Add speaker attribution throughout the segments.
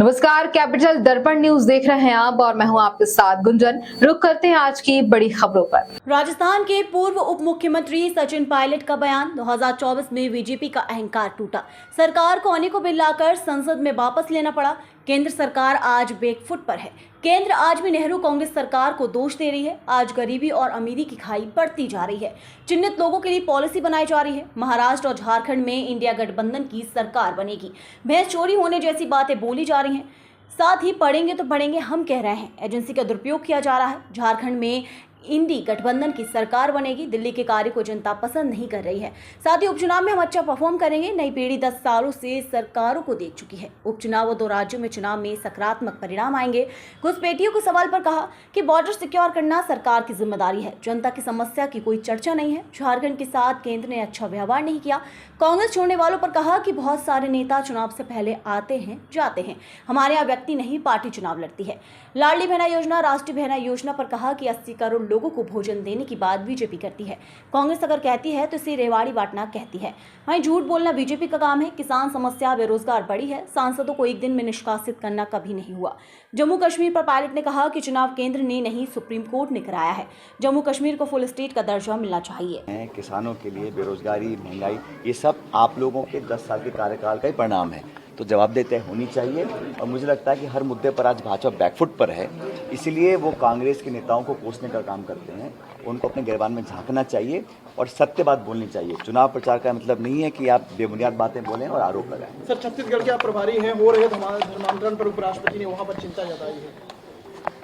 Speaker 1: नमस्कार, कैपिटल दर्पण न्यूज देख रहे हैं आप और मैं हूं आपके साथ गुंजन। रुक करते हैं आज की बड़ी खबरों पर।
Speaker 2: राजस्थान के पूर्व उप मुख्यमंत्री सचिन पायलट का बयान। 2024 में बीजेपी का अहंकार टूटा, सरकार को अनेकों बिल लाकर संसद में वापस लेना पड़ा। केंद्र सरकार आज बैकफुट पर है। केंद्र आज भी नेहरू कांग्रेस सरकार को दोष दे रही है। आज गरीबी और अमीरी की खाई बढ़ती जा रही है। चिन्हित लोगों के लिए पॉलिसी बनाई जा रही है। महाराष्ट्र और झारखंड में इंडिया गठबंधन की सरकार बनेगी। भैंस चोरी होने जैसी बातें बोली जा रही हैं। साथ ही पढ़ेंगे तो बढ़ेंगे हम कह रहे हैं। एजेंसी का दुरुपयोग किया जा रहा है। झारखंड में इंडी गठबंधन की सरकार बनेगी। दिल्ली के कार्य को जनता पसंद नहीं कर रही है। साथ ही उपचुनाव में हम अच्छा परफॉर्म करेंगे। नई पीढ़ी 10 सालों से सरकारों को देख चुकी है। उपचुनाव और 2 राज्यों में चुनाव में सकारात्मक परिणाम आएंगे। घुसपैठियों के सवाल पर कहा कि बॉर्डर सिक्योर करना सरकार की जिम्मेदारी है। जनता की समस्या की कोई चर्चा नहीं है। झारखंड के साथ केंद्र ने अच्छा व्यवहार नहीं किया। कांग्रेस छोड़ने वालों पर कहा कि बहुत सारे नेता चुनाव से पहले आते हैं जाते हैं। हमारे यहाँ व्यक्ति नहीं पार्टी चुनाव लड़ती है। लाडली बहना योजना, राष्ट्रीय बहना योजना पर कहा कि 80 करोड़ लोगों को भोजन देने की बात बीजेपी करती है। कांग्रेस अगर कहती है तो इसे रेवाड़ी बांटना कहती है। वहीं झूठ बोलना बीजेपी का काम है। किसान समस्या, बेरोजगार बढ़ी है। सांसदों को एक दिन में निष्कासित करना कभी नहीं हुआ। जम्मू कश्मीर पर पायलट ने कहा कि चुनाव केंद्र ने नहीं सुप्रीम कोर्ट ने कराया है। जम्मू कश्मीर को फुल स्टेट का दर्जा मिलना चाहिए।
Speaker 3: किसानों के लिए बेरोजगारी, महंगाई, ये सब आप लोगों के 10 साल के कार्यकाल का ही परिणाम है। तो जवाबदेही होनी चाहिए और मुझे लगता है कि हर मुद्दे पर आज भाजपा बैकफुट पर है। इसीलिए वो कांग्रेस के नेताओं को कोसने का काम करते हैं। उनको अपने गिरबान में झांकना चाहिए और सत्य बात बोलनी चाहिए। चुनाव प्रचार का मतलब नहीं है कि आप बेबुनियाद बातें बोलें और आरोप लगाएं।
Speaker 4: सर, छत्तीसगढ़ के आप प्रभारी हैं, हो रहे धर्मांतरण पर उपराष्ट्रपति ने वहाँ पर चिंता जताई है।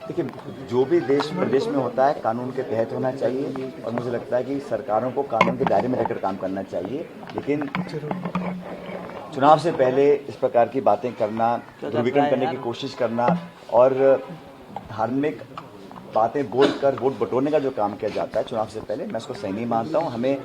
Speaker 3: देखिए, जो भी देश प्रदेश में होता है कानून के तहत होना चाहिए और मुझे लगता है कि सरकारों को कानून के दायरे में रहकर काम करना चाहिए। लेकिन चुनाव से पहले इस प्रकार की बातें करना, ध्रुवीकरण करने की कोशिश करना और धार्मिक बातें बोलकर वोट बटोरने का जो काम किया जाता है चुनाव से पहले, मैं उसको सही नहीं मानता हूँ। हमें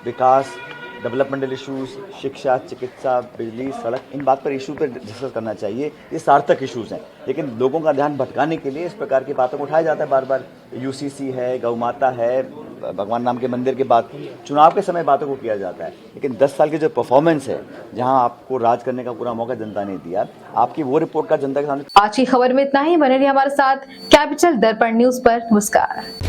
Speaker 3: विकास, डेवलपमेंटल इश्यूज, शिक्षा, चिकित्सा, बिजली, सड़क, इन बात पर इशू पर डिस्कस करना चाहिए। ये सार्थक इश्यूज हैं, लेकिन लोगों का ध्यान भटकाने के लिए इस प्रकार की बातों को उठाया जाता है बार बार। यूसीसी है, गौ माता है, भगवान राम के मंदिर के बाद चुनाव के समय बातों को किया जाता है। लेकिन 10 साल की जो परफॉर्मेंस है, जहां आपको राज करने का पूरा मौका जनता ने दिया, आपकी वो रिपोर्ट का जनता के सामने।
Speaker 1: आज की खबर में इतना ही। बने रहिए हमारे साथ कैपिटल दर्पण न्यूज पर। नमस्कार।